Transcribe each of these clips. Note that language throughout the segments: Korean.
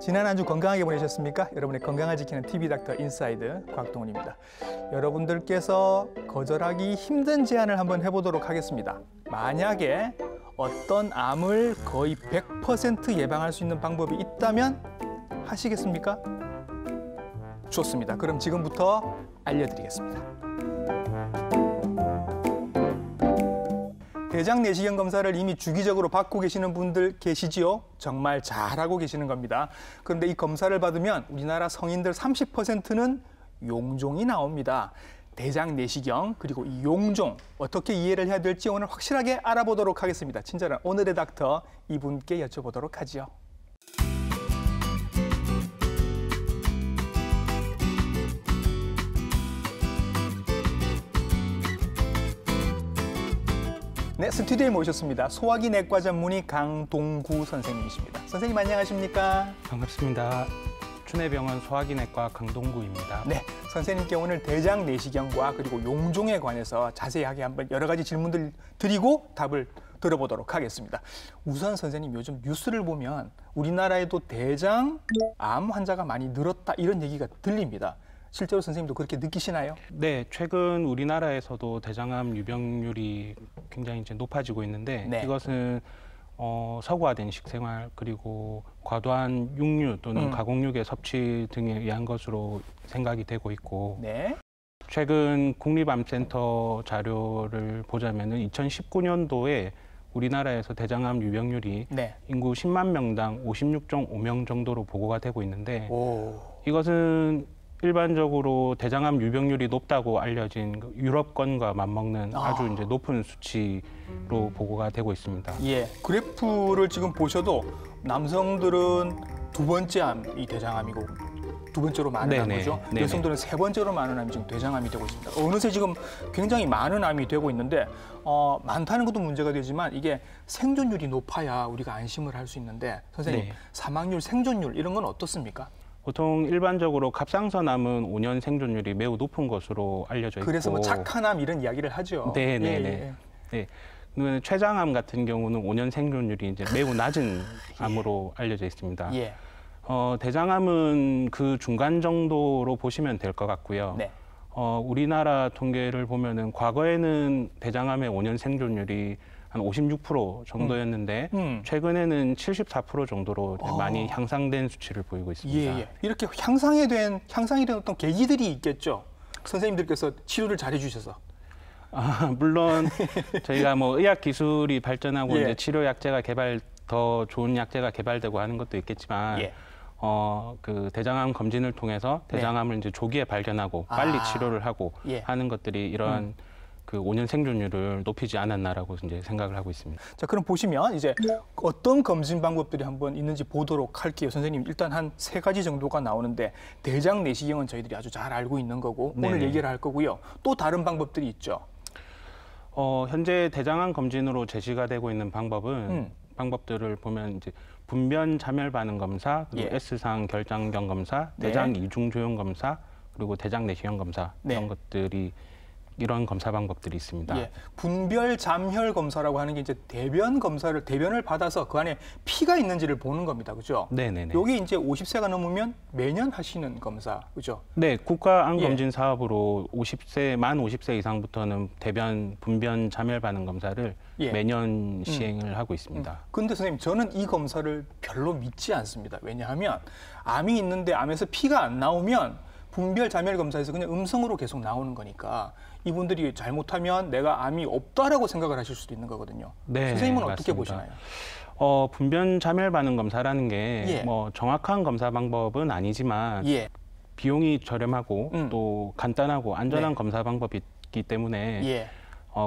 지난 한 주 건강하게 보내셨습니까? 여러분의 건강을 지키는 TV닥터 인사이드 곽동훈입니다. 여러분들께서 거절하기 힘든 제안을 한번 해보도록 하겠습니다. 만약에 어떤 암을 거의 100% 예방할 수 있는 방법이 있다면 하시겠습니까? 좋습니다. 그럼 지금부터 알려드리겠습니다. 대장 내시경 검사를 이미 주기적으로 받고 계시는 분들 계시지요? 정말 잘하고 계시는 겁니다. 그런데 이 검사를 받으면 우리나라 성인들 30%는 용종이 나옵니다. 대장 내시경 그리고 이 용종 어떻게 이해를 해야 될지 오늘 확실하게 알아보도록 하겠습니다. 친절한 오늘의 닥터 이분께 여쭤보도록 하지요. 네, 스튜디오에 모셨습니다. 소화기 내과 전문의 강동구 선생님이십니다. 선생님 안녕하십니까? 반갑습니다. 춘혜병원 소화기내과 강동구입니다. 네, 선생님께 오늘 대장 내시경과 그리고 용종에 관해서 자세하게 한번 여러 가지 질문들 드리고 답을 들어보도록 하겠습니다. 우선 선생님 요즘 뉴스를 보면 우리나라에도 대장암 환자가 많이 늘었다 이런 얘기가 들립니다. 실제로 선생님도 그렇게 느끼시나요? 네, 최근 우리나라에서도 대장암 유병률이 굉장히 이제 높아지고 있는데 네. 이것은 서구화된 식생활 그리고 과도한 육류 또는 가공육의 섭취 등에 의한 것으로 생각이 되고 있고 네. 최근 국립암센터 자료를 보자면은 2019년도에 우리나라에서 대장암 유병률이 네. 인구 10만 명당 56.5명 정도로 보고가 되고 있는데 이것은 일반적으로 대장암 유병률이 높다고 알려진 유럽권과 맞먹는 아주 이제 높은 수치로 보고가 되고 있습니다. 예, 그래프를 지금 보셔도 남성들은 두 번째 암이 대장암이고 두 번째로 많은 암이죠. 여성들은 세 번째로 많은 암이 지금 대장암이 되고 있습니다. 어느새 지금 굉장히 많은 암이 되고 있는데 많다는 것도 문제가 되지만 이게 생존율이 높아야 우리가 안심을 할 수 있는데 선생님 사망률, 생존율 이런 건 어떻습니까? 보통 일반적으로 갑상선암은 5년 생존율이 매우 높은 것으로 알려져 있고 그래서 뭐 착한 암 이런 이야기를 하죠. 네. 췌장암 같은 경우는 5년 생존율이 이제 매우 낮은 암으로 알려져 있습니다. 대장암은 그 중간 정도로 보시면 될 것 같고요. 네. 우리나라 통계를 보면은 과거에는 대장암의 5년 생존율이 한 56% 정도였는데 최근에는 74% 정도로 많이 향상된 수치를 보이고 있습니다. 이렇게 향상이 된 어떤 계기들이 있겠죠. 선생님들께서 치료를 잘해 주셔서. 물론 저희가 뭐 의학 기술이 발전하고 이제 치료 약제가 더 좋은 약제가 개발되고 하는 것도 있겠지만 그 대장암 검진을 통해서 대장암을 이제 조기에 발견하고 빨리 치료를 하고 하는 것들이 이러한 그 5년 생존율을 높이지 않았나라고 이제 생각을 하고 있습니다. 자, 그럼 보시면 이제 어떤 검진 방법들이 한번 있는지 보도록 할게요. 선생님, 일단 한 3가지 정도가 나오는데 대장 내시경은 저희들이 아주 잘 알고 있는 거고 오늘 얘기를 할 거고요. 또 다른 방법들이 있죠. 현재 대장암 검진으로 제시가 되고 있는 방법들을 보면 이제 분변 자멸 반응 검사, 그리고 S상 결장경 검사, 대장 이중 조형 검사, 그리고 대장 내시경 검사 이런 검사 방법들이 있습니다. 분별 잠혈 검사라고 하는 게 이제 대변을 받아서 그 안에 피가 있는지를 보는 겁니다. 그죠? 네네네. 여기 이제 50세가 넘으면 매년 하시는 검사, 그죠? 네, 국가암검진 사업으로 만 50세 이상부터는 분변 자멸 반응 검사를 매년 시행을 하고 있습니다. 근데 선생님, 저는 이 검사를 별로 믿지 않습니다. 왜냐하면 암이 있는데 암에서 피가 안 나오면 분별 자멸 검사에서 그냥 음성으로 계속 나오는 거니까 이분들이 잘못하면 내가 암이 없다라고 생각을 하실 수도 있는 거거든요. 네, 선생님은 맞습니다. 어떻게 보시나요? 분변 자멸 반응 검사라는 게 뭐 정확한 검사 방법은 아니지만 비용이 저렴하고 또 간단하고 안전한 검사 방법이기 때문에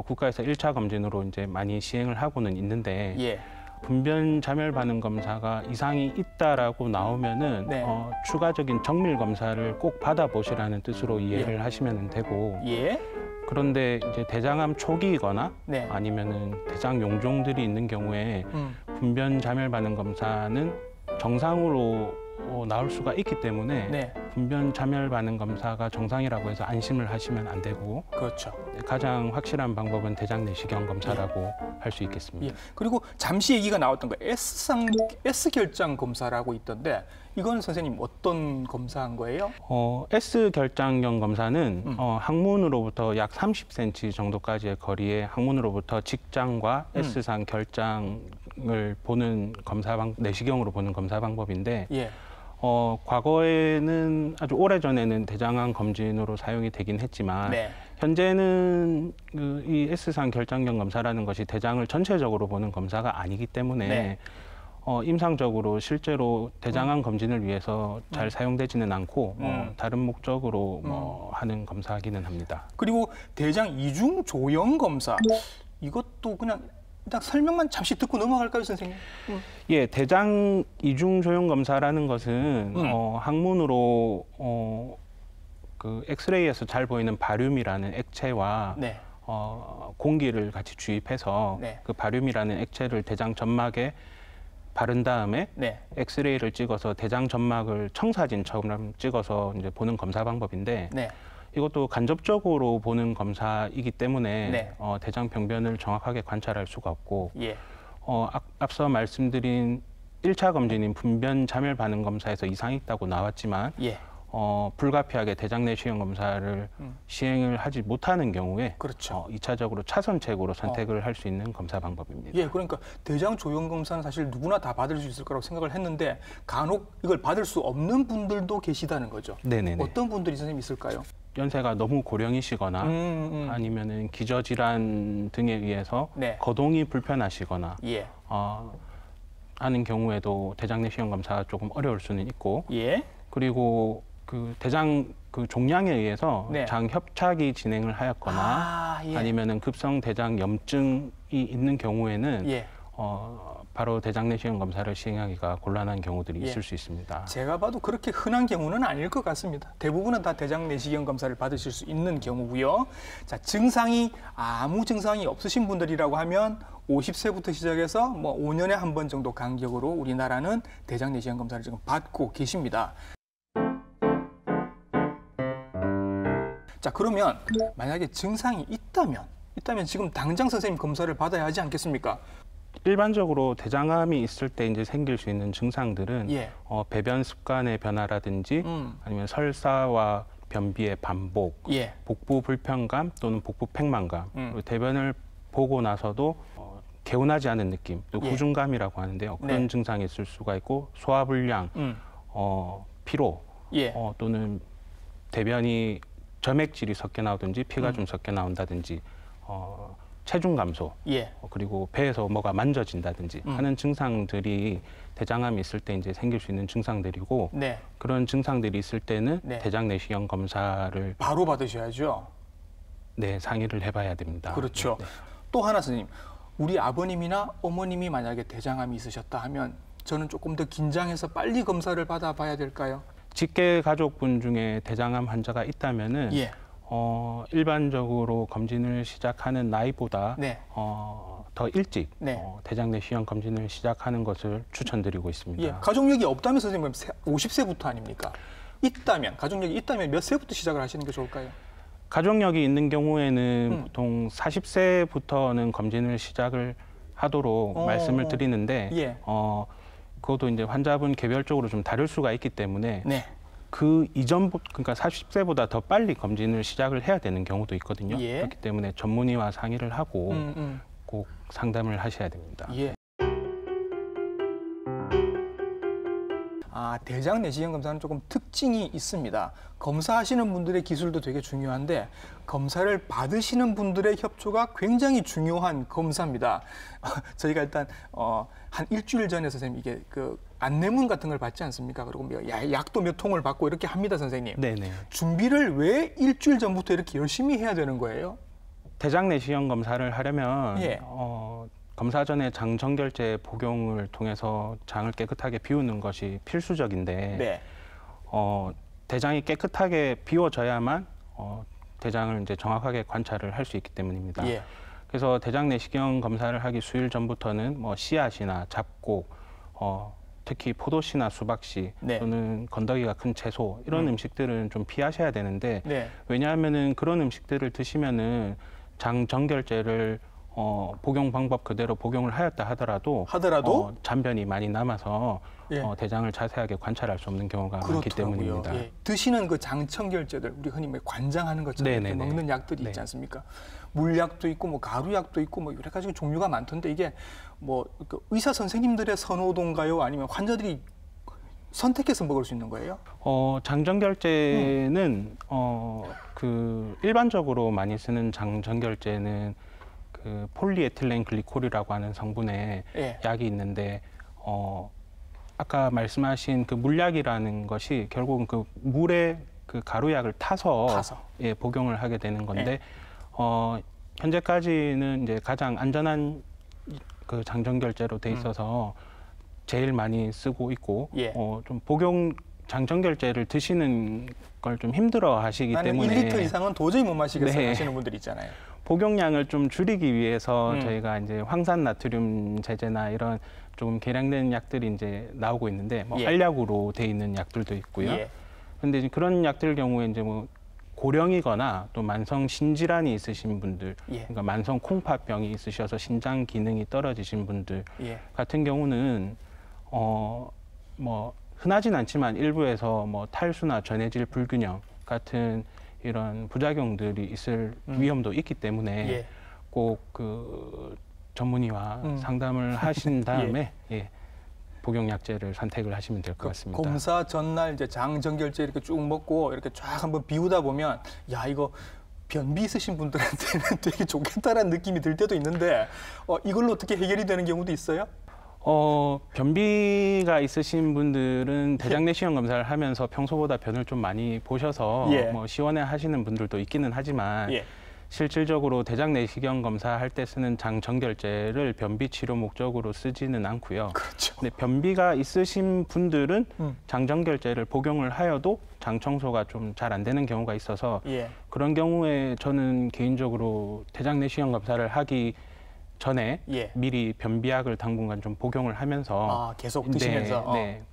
국가에서 1차 검진으로 이제 많이 시행을 하고는 있는데 분변 자멸 반응 검사가 이상이 있다라고 나오면은 추가적인 정밀 검사를 꼭 받아보시라는 뜻으로 이해를 하시면 되고 그런데 이제 대장암 초기이거나 아니면은 대장 용종들이 있는 경우에 분변 자멸 반응 검사는 정상으로 나올 수가 있기 때문에 분변 자멸 반응 검사가 정상이라고 해서 안심을 하시면 안 되고, 그렇죠. 가장 확실한 방법은 대장 내시경 검사라고 할 수 있겠습니다. 그리고 잠시 얘기가 나왔던 거 S결장 검사라고 있던데 이건 선생님 어떤 검사한 거예요? S결장경 검사는 항문으로부터 약 30cm 정도까지의 거리에 항문으로부터 직장과 S상 결장을 보는 내시경으로 보는 검사 방법인데, 과거에는 아주 오래전에는 대장암 검진으로 사용이 되긴 했지만, 현재는 이 S상 결장경 검사라는 것이 대장을 전체적으로 보는 검사가 아니기 때문에 임상적으로 실제로 대장암 검진을 위해서 잘 사용되지는 않고 다른 목적으로 하는 검사이기는 합니다. 그리고 대장 이중 조형 검사, 이것도 그냥 딱 설명만 잠시 듣고 넘어갈까요, 선생님? 예, 대장 이중 조형 검사라는 것은 항문으로 그 엑스레이에서 잘 보이는 바륨이라는 액체와 공기를 같이 주입해서 그 바륨이라는 액체를 대장 점막에 바른 다음에 엑스레이를 찍어서 대장 점막을 청사진처럼 찍어서 이제 보는 검사 방법인데, 이것도 간접적으로 보는 검사이기 때문에 대장 병변을 정확하게 관찰할 수가 없고, 앞서 말씀드린 1차 검진인 분변 자멸 반응 검사에서 이상이 있다고 나왔지만 불가피하게 대장 내시경 검사를 시행을 하지 못하는 경우에 2차적으로 차선책으로 선택을 할 수 있는 검사 방법입니다. 그러니까 대장 조형 검사는 사실 누구나 다 받을 수 있을 거라고 생각을 했는데 간혹 이걸 받을 수 없는 분들도 계시다는 거죠. 네네네. 어떤 분들이 선생님 있을까요? 연세가 너무 고령이시거나 아니면은 기저질환 등에 의해서 거동이 불편하시거나 하는 경우에도 대장 내시경 검사가 조금 어려울 수는 있고, 그리고 그 대장 그 종양에 의해서 장 협착이 진행을 하였거나 아니면은 급성 대장 염증이 있는 경우에는 바로 대장 내시경 검사를 시행하기가 곤란한 경우들이 있을 수 있습니다. 제가 봐도 그렇게 흔한 경우는 아닐 것 같습니다. 대부분은 다 대장 내시경 검사를 받으실 수 있는 경우고요. 자, 아무 증상이 없으신 분들이라고 하면 50세부터 시작해서 뭐 5년에 한 번 정도 간격으로 우리나라는 대장 내시경 검사를 지금 받고 계십니다. 자, 그러면 만약에 증상이 있다면 지금 당장 선생님 검사를 받아야 하지 않겠습니까? 일반적으로 대장암이 있을 때 이제 생길 수 있는 증상들은 배변 습관의 변화라든지 아니면 설사와 변비의 반복, 복부 불편감 또는 복부 팽만감, 그리고 대변을 보고 나서도 개운하지 않은 느낌, 또 후중감이라고 하는데요. 그런 증상이 있을 수가 있고, 소화불량, 피로, 또는 대변이 점액질이 섞여 나오든지 피가 좀 섞여 나온다든지, 체중 감소, 그리고 배에서 뭐가 만져진다든지 하는 증상들이 대장암이 있을 때 이제 생길 수 있는 증상들이고, 그런 증상들이 있을 때는 대장 내시경 검사를 바로 받으셔야죠. 상의를 해봐야 됩니다. 그렇죠. 또 하나 선생님, 우리 아버님이나 어머님이 만약에 대장암이 있으셨다 하면 저는 조금 더 긴장해서 빨리 검사를 받아봐야 될까요? 직계 가족분 중에 대장암 환자가 있다면은 일반적으로 검진을 시작하는 나이보다 더 일찍 대장 내시경 검진을 시작하는 것을 추천드리고 있습니다. 가족력이 없다면 선생님 50세부터 아닙니까? 가족력이 있다면 몇 세부터 시작을 하시는 게 좋을까요? 가족력이 있는 경우에는 보통 40세부터는 검진을 시작을 하도록 말씀을 드리는데, 그것도 이제 환자분 개별적으로 좀 다를 수가 있기 때문에 그 이전부터, 그러니까 40세보다 더 빨리 검진을 시작을 해야 되는 경우도 있거든요. 그렇기 때문에 전문의와 상의를 하고 꼭 상담을 하셔야 됩니다. 대장 내시경 검사는 조금 특징이 있습니다. 검사하시는 분들의 기술도 되게 중요한데 검사를 받으시는 분들의 협조가 굉장히 중요한 검사입니다. 저희가 일단 한 일주일 전에 선생님 이게 그 안내문 같은 걸 받지 않습니까? 그리고 약도 몇 통을 받고 이렇게 합니다, 선생님. 네네. 준비를 왜 일주일 전부터 이렇게 열심히 해야 되는 거예요? 대장 내시경 검사를 하려면 검사 전에 장 정결제 복용을 통해서 장을 깨끗하게 비우는 것이 필수적인데 대장이 깨끗하게 비워져야만 대장을 이제 정확하게 관찰을 할 수 있기 때문입니다. 그래서 대장 내시경 검사를 하기 수일 전부터는 뭐 씨앗이나 잡곡, 특히 포도씨나 수박씨 네. 또는 건더기가 큰 채소 이런 음식들은 좀 피하셔야 되는데 네. 왜냐하면은 그런 음식들을 드시면은 장 정결제를 복용 방법 그대로 복용을 하였다 하더라도 잔변이 많이 남아서 예. 대장을 자세하게 관찰할 수 없는 경우가 많기 때문입니다. 예. 드시는 그 장청결제들 우리 흔히 관장하는 것처럼 먹는 약들이 있지 네. 않습니까? 물약도 있고 뭐 가루약도 있고 뭐 여러 가지 종류가 많던데 이게 뭐 의사 선생님들의 선호도인가요? 아니면 환자들이 선택해서 먹을 수 있는 거예요? 장정결제는 그 일반적으로 많이 쓰는 장정결제는 그 폴리에틸렌 글리콜이라고 하는 성분의 예. 약이 있는데 아까 말씀하신 그 물약이라는 것이 결국은 그 물에 그 가루약을 타서 예, 복용을 하게 되는 건데 예. 현재까지는 이제 가장 안전한 그 장정결제로 돼 있어서 제일 많이 쓰고 있고 예. 좀 장정결제를 드시는 걸 좀 힘들어 하시기 때문에 1리터 이상은 도저히 못 마시겠어요 네. 하시는 분들 있잖아요. 복용량을 좀 줄이기 위해서 저희가 이제 황산 나트륨 제제나 이런 좀 개량된 약들이 이제 나오고 있는데 뭐 예. 알약으로 돼 있는 약들도 있고요. 예. 근데 이제 그런 약들 경우에 이제 뭐 고령이거나 또 만성 신질환이 있으신 분들, 예. 그러니까 만성 콩팥병이 있으셔서 신장 기능이 떨어지신 분들 예. 같은 경우는 뭐 흔하진 않지만 일부에서 뭐 탈수나 전해질 불균형 같은 이런 부작용들이 있을 위험도 있기 때문에 예. 꼭 그 전문의와 상담을 하신 다음에 예, 복용약제를 선택을 하시면 될 것 같습니다. 검사 전날 이제 장정결제 이렇게 쭉 먹고 이렇게 쫙 한번 비우다 보면 야 이거 변비 있으신 분들한테는 되게 좋겠다라는 느낌이 들 때도 있는데 이걸로 어떻게 해결이 되는 경우도 있어요? 변비가 있으신 분들은 대장 내시경 검사를 하면서 평소보다 변을 좀 많이 보셔서 예. 뭐 시원해 하시는 분들도 있기는 하지만 예. 실질적으로 대장 내시경 검사할 때 쓰는 장 정결제를 변비 치료 목적으로 쓰지는 않고요. 그렇죠. 근데 변비가 있으신 분들은 장 정결제를 복용을 하여도 장 청소가 좀 잘 안 되는 경우가 있어서 예. 그런 경우에 저는 개인적으로 대장 내시경 검사를 하기 전에 예. 미리 변비약을 당분간 좀 복용을 하면서 계속 드시면서 네,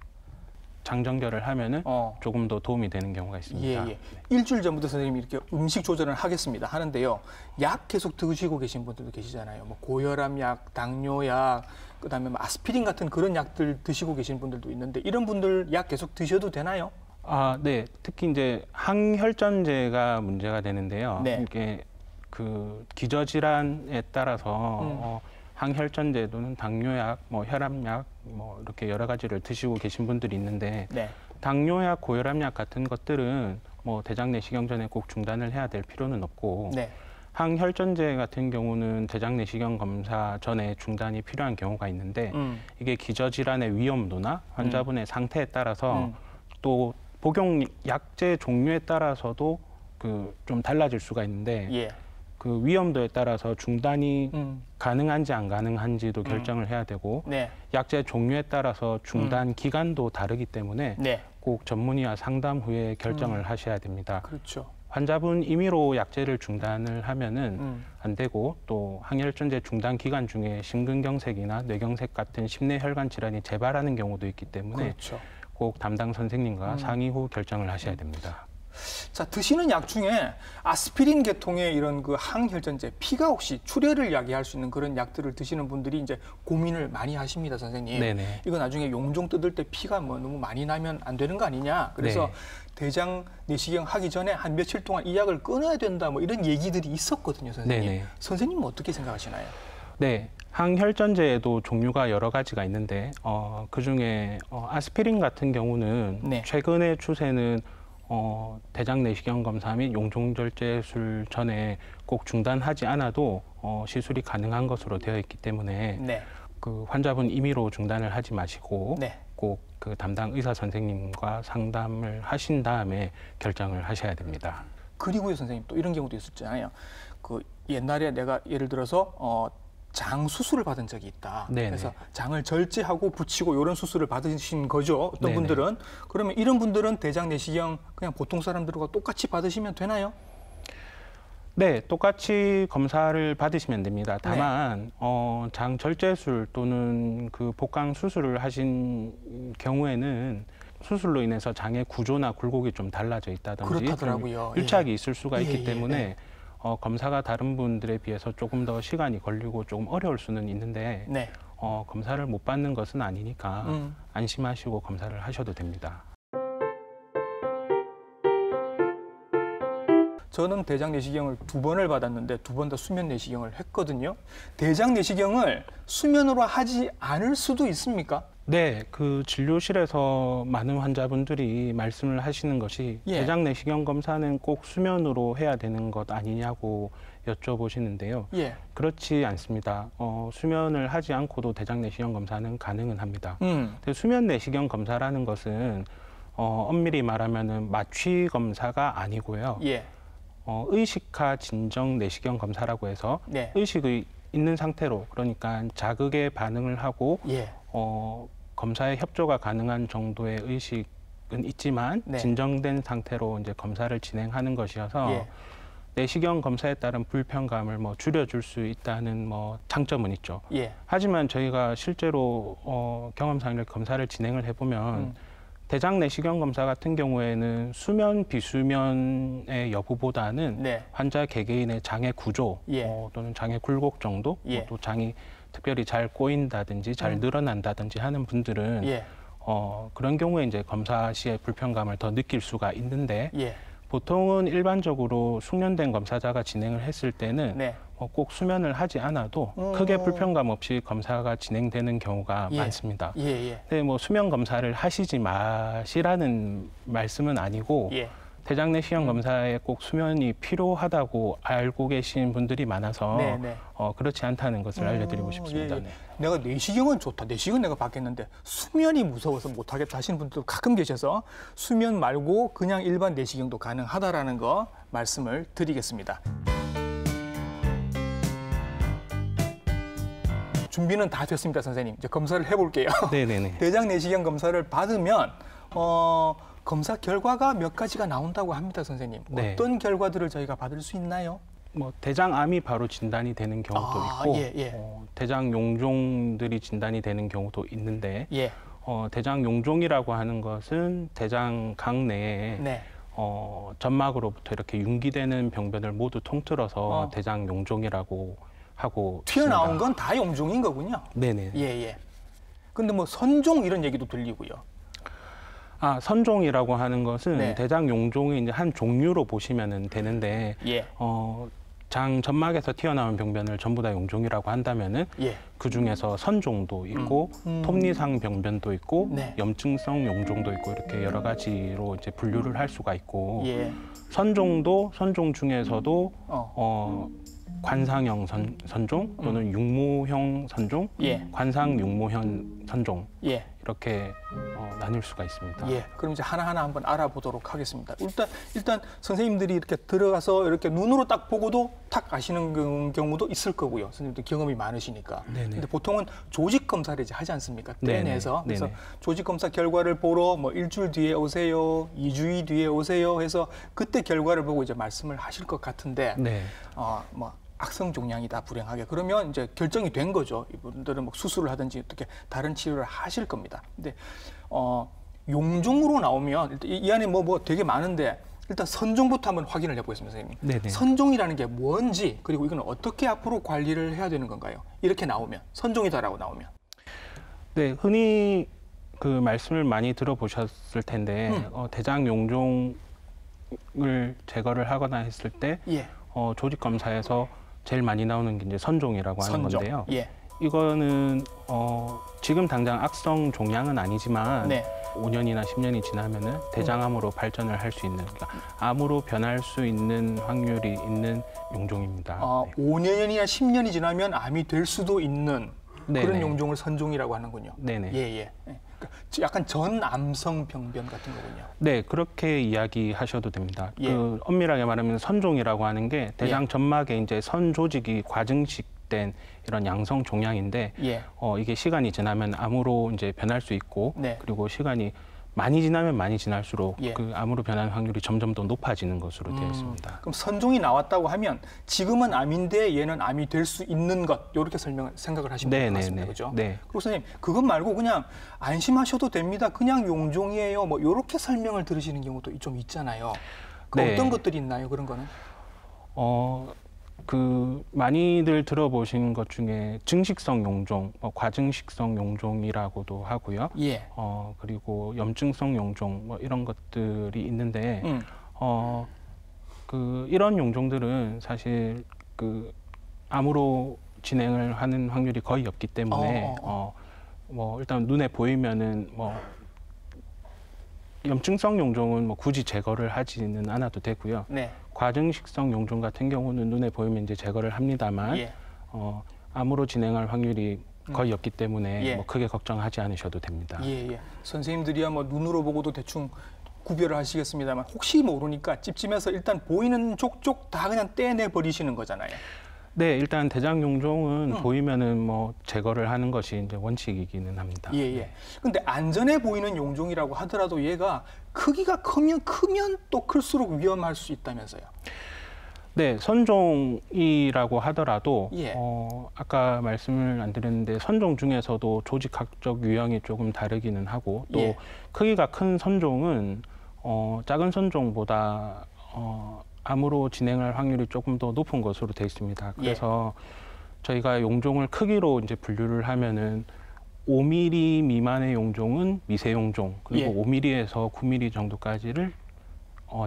장정결을 하면은 조금 더 도움이 되는 경우가 있습니다. 예. 일주일 전부터 선생님이 이렇게 음식 조절을 하겠습니다 하는데요. 약 계속 드시고 계신 분들도 계시잖아요. 뭐 고혈압약, 당뇨약, 그다음에 뭐 아스피린 같은 그런 약들 드시고 계신 분들도 있는데 이런 분들 약 계속 드셔도 되나요? 네. 특히 이제 항혈전제가 문제가 되는데요. 네. 이게 그 기저질환에 따라서 항혈전제 또는 당뇨약, 뭐 혈압약, 뭐 이렇게 여러 가지를 드시고 계신 분들이 있는데 네. 당뇨약, 고혈압약 같은 것들은 뭐 대장 내시경 전에 꼭 중단을 해야 될 필요는 없고 네. 항혈전제 같은 경우는 대장 내시경 검사 전에 중단이 필요한 경우가 있는데 이게 기저질환의 위험도나 환자분의 상태에 따라서 또 복용 약제 종류에 따라서도 그 좀 달라질 수가 있는데 예. 그 위험도에 따라서 중단이 가능한지 안 가능한지도 결정을 해야 되고 네. 약제 종류에 따라서 중단 기간도 다르기 때문에 네. 꼭 전문의와 상담 후에 결정을 하셔야 됩니다. 그렇죠. 환자분 임의로 약제를 중단을 하면은 안 되고 또 항혈전제 중단 기간 중에 심근경색이나 뇌경색 같은 심내 혈관 질환이 재발하는 경우도 있기 때문에 그렇죠. 꼭 담당 선생님과 상의 후 결정을 하셔야 됩니다. 자, 드시는 약 중에 아스피린 계통의 이런 그 항혈전제, 피가 혹시 출혈을 야기할 수 있는 그런 약들을 드시는 분들이 이제 고민을 많이 하십니다, 선생님. 네네. 이거 나중에 용종 뜯을 때 피가 뭐 너무 많이 나면 안 되는 거 아니냐. 그래서 네. 대장 내시경 하기 전에 한 며칠 동안 이 약을 끊어야 된다, 뭐 이런 얘기들이 있었거든요, 선생님. 네네. 선생님은 어떻게 생각하시나요? 네, 항혈전제에도 종류가 여러 가지가 있는데 그중에 아스피린 같은 경우는 네. 최근의 추세는 대장 내시경 검사 및 용종절제술 전에 꼭 중단하지 않아도 시술이 가능한 것으로 되어 있기 때문에 네. 그 환자분 임의로 중단을 하지 마시고 네. 꼭 그 담당 의사 선생님과 상담을 하신 다음에 결정을 하셔야 됩니다. 그리고요, 선생님 또 이런 경우도 있었잖아요. 그 옛날에 내가 예를 들어서 장 수술을 받은 적이 있다. 네네. 그래서 장을 절제하고 붙이고 이런 수술을 받으신 거죠. 어떤 네네. 분들은. 그러면 이런 분들은 대장 내시경 그냥 보통 사람들과 똑같이 받으시면 되나요? 네, 똑같이 검사를 받으시면 됩니다. 다만 장 절제술 또는 그 복강 수술을 하신 경우에는 수술로 인해서 장의 구조나 굴곡이 좀 달라져 있다든지 그렇다더라고요. 유착이 있을 수가 있기 때문에 검사가 다른 분들에 비해서 조금 더 시간이 걸리고 조금 어려울 수는 있는데 검사를 못 받는 것은 아니니까 안심하시고 검사를 하셔도 됩니다. 저는 대장 내시경을 2번을 받았는데 2번 다 수면 내시경을 했거든요. 대장 내시경을 수면으로 하지 않을 수도 있습니까? 네, 그 진료실에서 많은 환자분들이 말씀을 하시는 것이 대장 내시경 검사는 꼭 수면으로 해야 되는 것 아니냐고 여쭤보시는데요. 그렇지 않습니다. 수면을 하지 않고도 대장 내시경 검사는 가능은 합니다. 수면 내시경 검사라는 것은 엄밀히 말하면은 마취 검사가 아니고요. 의식하 진정 내시경 검사라고 해서 의식이 있는 상태로, 그러니까 자극에 반응을 하고 검사에 협조가 가능한 정도의 의식은 있지만 진정된 상태로 이제 검사를 진행하는 것이어서 내시경 검사에 따른 불편감을 줄여줄 수 있다는 장점은 있죠. 하지만 저희가 실제로 경험상 이렇게 검사를 진행을 해보면 대장 내시경 검사 같은 경우에는 수면 비수면의 여부보다는 환자 개개인의 장의 구조 또는 장의 굴곡 정도, 또 장이 특별히 잘 꼬인다든지 잘 늘어난다든지 하는 분들은 그런 경우에 이제 검사 시에 불편감을 더 느낄 수가 있는데 보통은 일반적으로 숙련된 검사자가 진행을 했을 때는 꼭 수면을 하지 않아도 크게 불편감 없이 검사가 진행되는 경우가 많습니다. 근데 수면 검사를 하시지 마시라는 말씀은 아니고 대장 내시경 검사에 꼭 수면이 필요하다고 알고 계신 분들이 많아서 그렇지 않다는 것을 알려드리고 싶습니다. 내가 내시경은 좋다, 내시경 내가 받겠는데 수면이 무서워서 못하겠다 하시는 분들도 가끔 계셔서 수면 말고 그냥 일반 내시경도 가능하다라는 거 말씀을 드리겠습니다. 준비는 다 됐습니다, 선생님. 이제 검사를 해볼게요. 네네네. 대장 내시경 검사를 받으면 검사 결과가 몇 가지가 나온다고 합니다, 선생님. 어떤 결과들을 저희가 받을 수 있나요? 대장암이 바로 진단이 되는 경우도 있고 대장 용종들이 진단이 되는 경우도 있는데 대장 용종이라고 하는 것은 대장강 내에 점막으로부터 이렇게 융기되는 병변을 모두 통틀어서 대장 용종이라고 하고 튀어나온 건 다 용종인 거군요. 네네. 근데 선종 이런 얘기도 들리고요. 선종이라고 하는 것은 대장 용종의 이제 한 종류로 보시면 되는데 장 점막에서 튀어나온 병변을 전부 다 용종이라고 한다면은 그 중에서 선종도 있고 톱니상 병변도 있고 염증성 용종도 있고 이렇게 여러 가지로 이제 분류를 할 수가 있고 선종 중에서도 관상형 선종 또는 육모형 선종, 관상 육모형 선종 이렇게 나뉠 수가 있습니다. 그럼 이제 하나하나 한번 알아보도록 하겠습니다. 일단 선생님들이 이렇게 들어가서 이렇게 눈으로 딱 보고도 탁 아시는 경우도 있을 거고요. 선생님들 경험이 많으시니까. 근데 보통은 조직 검사를 이제 하지 않습니까? 떼내서. 그래서 조직 검사 결과를 보러 일주일 뒤에 오세요, 2주일 뒤에 오세요 해서 그때 결과를 보고 이제 말씀을 하실 것 같은데 악성 종양이다, 불행하게. 그러면 이제 결정이 된 거죠. 이분들은 수술을 하든지 어떻게 다른 치료를 하실 겁니다. 근데 용종으로 나오면 이 안에 되게 많은데 일단 선종부터 한번 확인을 해보겠습니다, 선생님. 선종이라는 게 뭔지, 그리고 이건 어떻게 앞으로 관리를 해야 되는 건가요? 이렇게 나오면, 선종이다라고 나오면. 네, 흔히 그 말씀을 많이 들어보셨을 텐데 대장 용종을 제거를 하거나 했을 때 조직 검사에서 제일 많이 나오는 게 이제 선종이라고 하는 건데요. 이거는 지금 당장 악성 종양은 아니지만 5년이나 10년이 지나면은 대장암으로 발전을 할 수 있는, 그러니까 암으로 변할 수 있는 확률이 있는 용종입니다. 5년이나 10년이 지나면 암이 될 수도 있는 그런 용종을 선종이라고 하는군요. 약간 전암성 병변 같은 거군요. 네, 그렇게 이야기하셔도 됩니다. 그 엄밀하게 말하면 선종이라고 하는 게 대장 점막에 이제 선 조직이 과증식된 이런 양성 종양인데 이게 시간이 지나면 암으로 이제 변할 수 있고 그리고 시간이 많이 지나면 많이 지날수록 그 암으로 변하는 확률이 점점 더 높아지는 것으로 되어 있습니다. 그럼 선종이 나왔다고 하면 지금은 암인데 얘는 암이 될 수 있는 것 이렇게 생각을 하시면 될 것 같습니다. 그렇죠? 네. 그리고 선생님 그것 말고 그냥 안심하셔도 됩니다. 그냥 용종이에요. 뭐 이렇게 설명을 들으시는 경우도 좀 있잖아요. 어떤 것들이 있나요? 그런 거는? 많이들 들어보신 것 중에 증식성 용종, 과증식성 용종이라고도 하고요. 그리고 염증성 용종 이런 것들이 있는데 이런 용종들은 사실 암으로 진행을 하는 확률이 거의 없기 때문에 일단 눈에 보이면은 염증성 용종은 굳이 제거를 하지는 않아도 되고요. 과증식성 용종 같은 경우는 눈에 보이면 이제 제거를 합니다만 암으로 진행할 확률이 거의 없기 때문에 크게 걱정하지 않으셔도 됩니다. 선생님들이야 눈으로 보고도 대충 구별을 하시겠습니다만 혹시 모르니까 찝찝해서 일단 보이는 족족 다 그냥 떼내 버리시는 거잖아요. 네, 일단 대장 용종은 보이면은 제거를 하는 것이 이제 원칙이기는 합니다. 근데 안전해 보이는 용종이라고 하더라도 얘가 크기가 크면 또 클수록 위험할 수 있다면서요. 네, 선종이라고 하더라도 아까 말씀을 안 드렸는데 선종 중에서도 조직학적 유형이 조금 다르기는 하고 또 크기가 큰 선종은 작은 선종보다 암으로 진행할 확률이 조금 더 높은 것으로 되어 있습니다. 그래서 저희가 용종을 크기로 이제 분류를 하면은 5mm 미만의 용종은 미세 용종, 그리고 5mm에서 9mm 정도까지를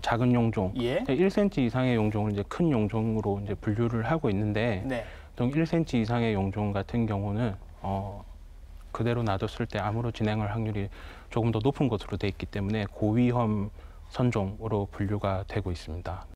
작은 용종, 1cm 이상의 용종을 이제 큰 용종으로 이제 분류를 하고 있는데, 보통 1cm 이상의 용종 같은 경우는 그대로 놔뒀을 때 암으로 진행할 확률이 조금 더 높은 것으로 되어 있기 때문에 고위험 선종으로 분류가 되고 있습니다.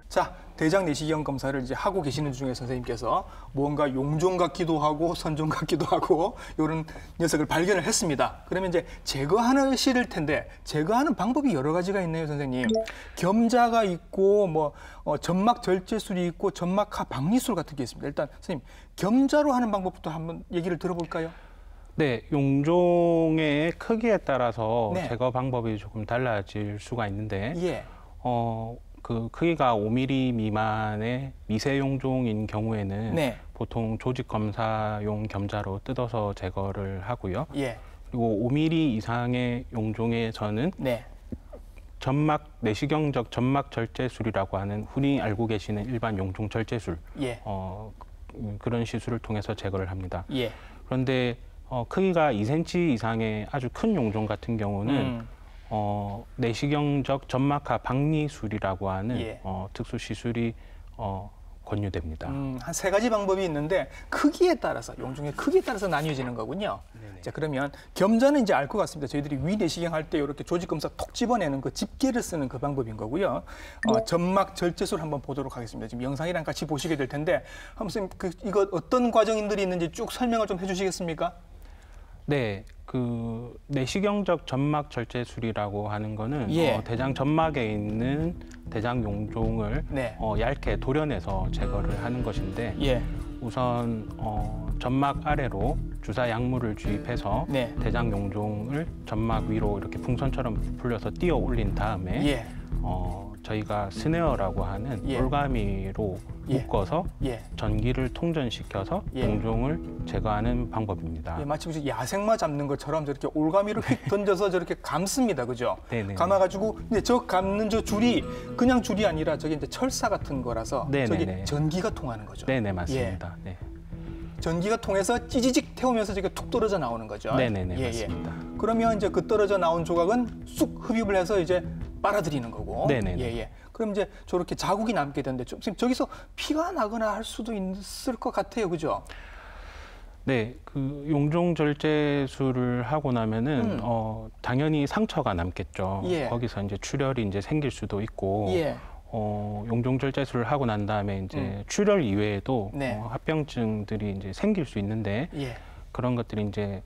자, 대장 내시경 검사를 이제 하고 계시는 중에 선생님께서 뭔가 용종 같기도 하고 선종 같기도 하고 이런 녀석을 발견을 했습니다. 그러면 이제 제거하시를 텐데 제거하는 방법이 여러 가지가 있네요, 선생님. 겸자가 있고 점막 절제술이 있고 점막하 박리술 같은 게 있습니다. 일단 선생님, 겸자로 하는 방법부터 한번 얘기를 들어볼까요? 네, 용종의 크기에 따라서 제거 방법이 조금 달라질 수가 있는데 크기가 5mm 미만의 미세 용종인 경우에는 보통 조직 검사용 겸자로 뜯어서 제거를 하고요. 그리고 5mm 이상의 용종에서는 점막 내시경적 점막 절제술이라고 하는 흔히 알고 계시는 일반 용종 절제술 그런 시술을 통해서 제거를 합니다. 그런데 크기가 2cm 이상의 아주 큰 용종 같은 경우는 내시경적 점막하 박리술이라고 하는 특수 시술이 권유됩니다. 한 3가지 방법이 있는데 크기에 따라서 용종의 크기에 따라서 나뉘어지는 거군요. 자, 그러면 겸자는 이제 알 것 같습니다. 저희들이 위 내시경 할 때 이렇게 조직 검사 톡 집어내는 그 집게를 쓰는 그 방법인 거고요. 점막 절제술 한번 보도록 하겠습니다. 지금 영상이랑 같이 보시게 될 텐데 한번 선생님 이거 어떤 과정들이 있는지 쭉 설명을 좀 해주시겠습니까? 네, 내시경적 점막 절제술이라고 하는 거는 대장 점막에 있는 대장 용종을 얇게 도려내서 제거를 하는 것인데 우선 점막 아래로 주사 약물을 주입해서 대장 용종을 점막 위로 이렇게 풍선처럼 부풀려서 띄어 올린 다음에 저희가 스네어라고 하는 올가미로 묶어서 전기를 통전시켜서 용종을 제거하는 방법입니다. 마치 무슨 야생마 잡는 것처럼 저렇게 올가미를 휙 던져서 저렇게 감습니다, 그죠? 감아가지고 근데 저 감는 저 줄이 그냥 줄이 아니라 저게 이제 철사 같은 거라서 저기 전기가 통하는 거죠. 네네, 맞습니다. 전기가 통해서 찌지직 태우면서 저게 툭 떨어져 나오는 거죠. 네네네, 맞습니다. 그러면 이제 그 떨어져 나온 조각은 쑥 흡입을 해서 이제 빨아들이는 거고. 그럼 이제 저렇게 자국이 남게 되는데 지금 저기서 피가 나거나 할 수도 있을 것 같아요, 그죠? 네, 용종 절제술을 하고 나면은 당연히 상처가 남겠죠. 거기서 이제 출혈이 이제 생길 수도 있고. 용종 절제술을 하고 난 다음에 이제 출혈 이외에도 합병증들이 이제 생길 수 있는데 그런 것들이 이제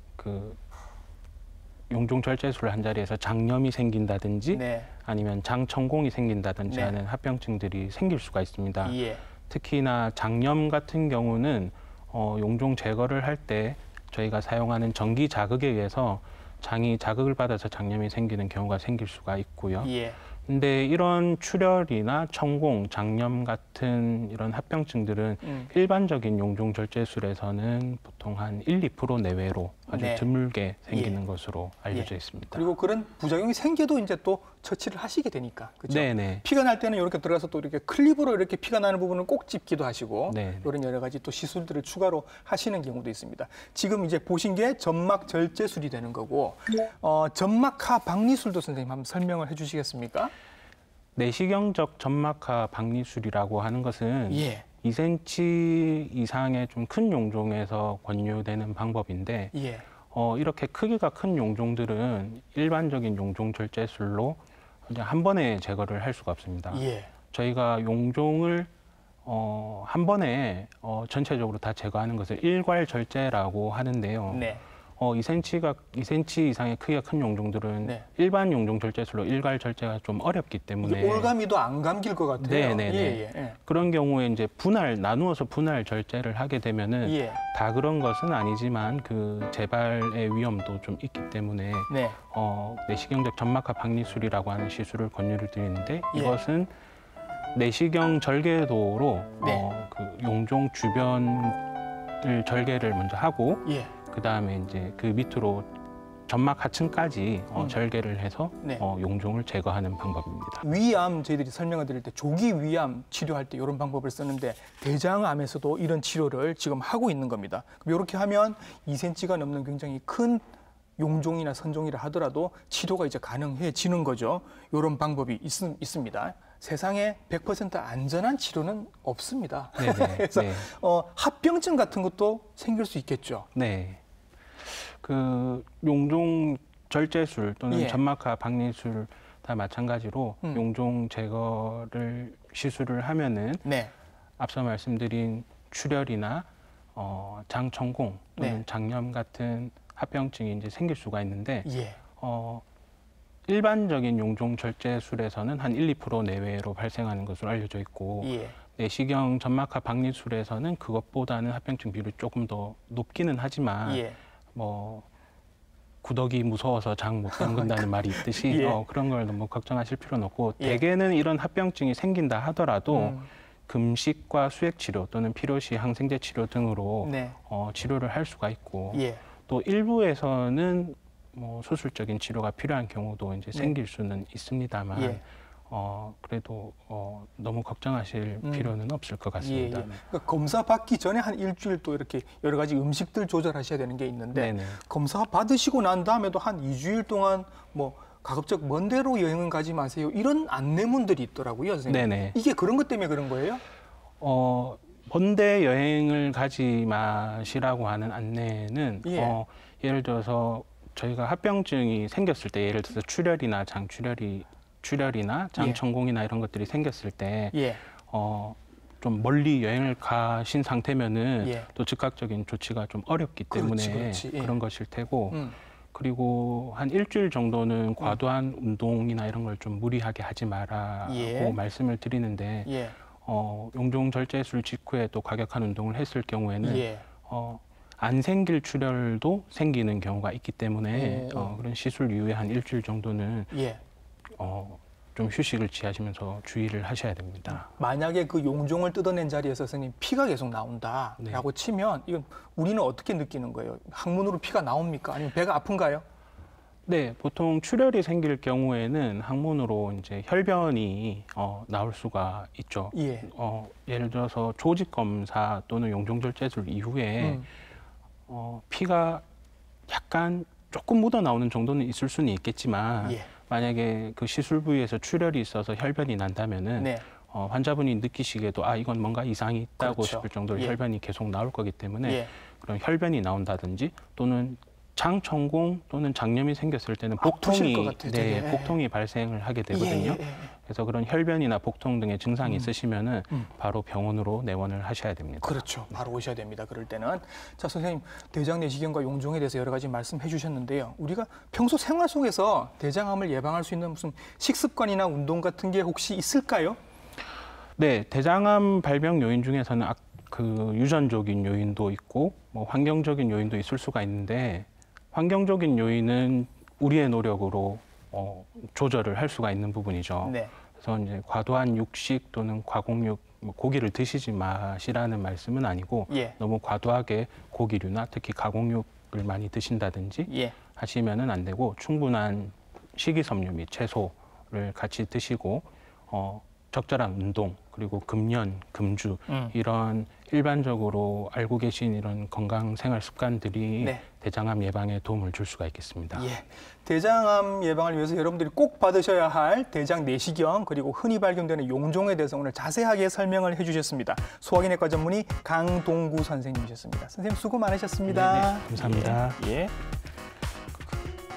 용종 절제술을 한 자리에서 장염이 생긴다든지 아니면 장천공이 생긴다든지 하는 합병증들이 생길 수가 있습니다. 특히나 장염 같은 경우는 용종 제거를 할 때 저희가 사용하는 전기 자극에 의해서 장이 자극을 받아서 장염이 생기는 경우가 생길 수가 있고요. 근데 이런 출혈이나 천공, 장염 같은 이런 합병증들은 일반적인 용종 절제술에서는 보통 한 1~2% 내외로 아주 드물게 생기는 것으로 알려져 있습니다. 그리고 그런 부작용이 생겨도 이제 또 처치를 하시게 되니까, 그렇죠? 네네. 피가 날 때는 이렇게 들어가서 또 이렇게 클립으로 이렇게 피가 나는 부분을 꼭 찝기도 하시고, 이런 여러 가지 또 시술들을 추가로 하시는 경우도 있습니다. 지금 이제 보신 게 점막 절제술이 되는 거고, 점막하 박리술도 선생님 한번 설명을 해주시겠습니까? 내시경적 점막하 박리술이라고 하는 것은 2cm 이상의 좀 큰 용종에서 권유되는 방법인데 이렇게 크기가 큰 용종들은 일반적인 용종 절제술로 그냥 한 번에 제거를 할 수가 없습니다. 저희가 용종을 한 번에 전체적으로 다 제거하는 것을 일괄 절제라고 하는데요. 2cm 이상의 크기가 큰 용종들은 일반 용종 절제술로 일괄 절제가 좀 어렵기 때문에 올가미도 안 감길 것 같아요. 그런 경우에 이제 나누어서 분할 절제를 하게 되면은 다 그런 것은 아니지만 그 재발의 위험도 좀 있기 때문에 내시경적 점막하 박리술이라고 하는 시술을 권유를 드리는데 이것은 내시경 절개도로 그 용종 주변을 절개를 먼저 하고 그 다음에 이제 그 밑으로 점막 하층까지 절개를 해서 용종을 제거하는 방법입니다. 위암 저희들이 설명을 드릴 때 조기 위암 치료할 때 이런 방법을 쓰는데 대장암에서도 이런 치료를 지금 하고 있는 겁니다. 그럼 이렇게 하면 2cm가 넘는 굉장히 큰 용종이나 선종이라 하더라도 치료가 이제 가능해지는 거죠. 이런 방법이 있습니다. 세상에 100% 안전한 치료는 없습니다. 그래서 합병증 같은 것도 생길 수 있겠죠. 네. 그 용종 절제술 또는 점막하 박리술 다 마찬가지로 용종 제거를 시술을 하면은 앞서 말씀드린 출혈이나 장천공 또는 장염 같은 합병증이 이제 생길 수가 있는데 일반적인 용종 절제술에서는 한 1~2% 내외로 발생하는 것으로 알려져 있고 내시경 점막하 박리술에서는 그것보다는 합병증 비율이 조금 더 높기는 하지만 뭐 구더기 무서워서 장 못 담근다는 말이 있듯이 그런 걸 너무 걱정하실 필요는 없고 대개는 이런 합병증이 생긴다 하더라도 금식과 수액 치료 또는 필요시 항생제 치료 등으로 치료를 할 수가 있고 또 일부에서는 뭐 수술적인 치료가 필요한 경우도 이제 생길 수는 있습니다만 그래도 너무 걱정하실 필요는 없을 것 같습니다. 그러니까 검사 받기 전에 한 일주일 또 이렇게 여러 가지 음식들 조절하셔야 되는 게 있는데 검사 받으시고 난 다음에도 한 2주일 동안 뭐 가급적 먼 데로 여행은 가지 마세요. 이런 안내문들이 있더라고요, 선생님. 이게 그런 것 때문에 그런 거예요? 먼데 여행을 가지 마시라고 하는 안내는 예를 들어서 저희가 합병증이 생겼을 때 예를 들어서 출혈이나 출혈이나 장천공이나 이런 것들이 생겼을 때 좀 멀리 여행을 가신 상태면은 또 즉각적인 조치가 좀 어렵기 때문에 그런 것일 테고 그리고 한 일주일 정도는 과도한 운동이나 이런 걸 좀 무리하게 하지 마라고 말씀을 드리는데 용종 절제술 직후에 또 과격한 운동을 했을 경우에는 안 생길 출혈도 생기는 경우가 있기 때문에 그런 시술 이후에 한 일주일 정도는 좀 휴식을 취하시면서 주의를 하셔야 됩니다. 만약에 그 용종을 뜯어낸 자리에서 선생님 피가 계속 나온다라고 치면 이건 우리는 어떻게 느끼는 거예요? 항문으로 피가 나옵니까? 아니면 배가 아픈가요? 네, 보통 출혈이 생길 경우에는 항문으로 이제 혈변이 나올 수가 있죠. 예를 들어서 조직 검사 또는 용종 절제술 이후에 피가 약간 조금 묻어 나오는 정도는 있을 수는 있겠지만 만약에 그 시술 부위에서 출혈이 있어서 혈변이 난다면은 환자분이 느끼시기에도 이건 뭔가 이상이 있다고 싶을 정도로 혈변이 계속 나올 거기 때문에 그런 혈변이 나온다든지 또는 장천공 또는 장염이 생겼을 때는 복통이 발생을 하게 되거든요. 그래서 그런 혈변이나 복통 등의 증상이 있으시면은 바로 병원으로 내원을 하셔야 됩니다. 그렇죠. 바로 오셔야 됩니다. 그럴 때는. 자, 선생님, 대장 내시경과 용종에 대해서 여러 가지 말씀해 주셨는데요. 우리가 평소 생활 속에서 대장암을 예방할 수 있는 무슨 식습관이나 운동 같은 게 혹시 있을까요? 네, 대장암 발병 요인 중에서는 그 유전적인 요인도 있고 뭐 환경적인 요인도 있을 수가 있는데 환경적인 요인은 우리의 노력으로 조절을 할 수가 있는 부분이죠. 네. 그래서 이제 과도한 육식 또는 과공육, 고기를 드시지 마시라는 말씀은 아니고 예. 너무 과도하게 고기류나 특히 가공육을 많이 드신다든지 예. 하시면은 안 되고 충분한 식이섬유 및 채소를 같이 드시고 적절한 운동 그리고 금연, 금주 이런 일반적으로 알고 계신 이런 건강 생활 습관들이 네. 대장암 예방에 도움을 줄 수가 있겠습니다. 예. 대장암 예방을 위해서 여러분들이 꼭 받으셔야 할 대장 내시경 그리고 흔히 발견되는 용종에 대해서 오늘 자세하게 설명을 해주셨습니다. 소화기내과 전문의 강동구 선생님이셨습니다. 선생님 수고 많으셨습니다. 네네, 감사합니다. 예.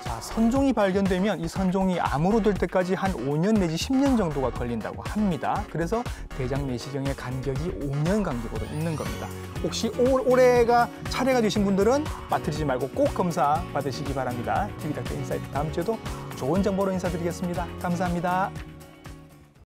자, 선종이 발견되면 이 선종이 암으로 될 때까지 한 5년 내지 10년 정도가 걸린다고 합니다. 그래서 대장 내시경의 간격이 5년 간격으로 있는 겁니다. 혹시 올해가 차례가 되신 분들은 빠뜨리지 말고 꼭 검사 받으시기 바랍니다. TV닥터 인사이트 다음 주에도 좋은 정보로 인사드리겠습니다. 감사합니다.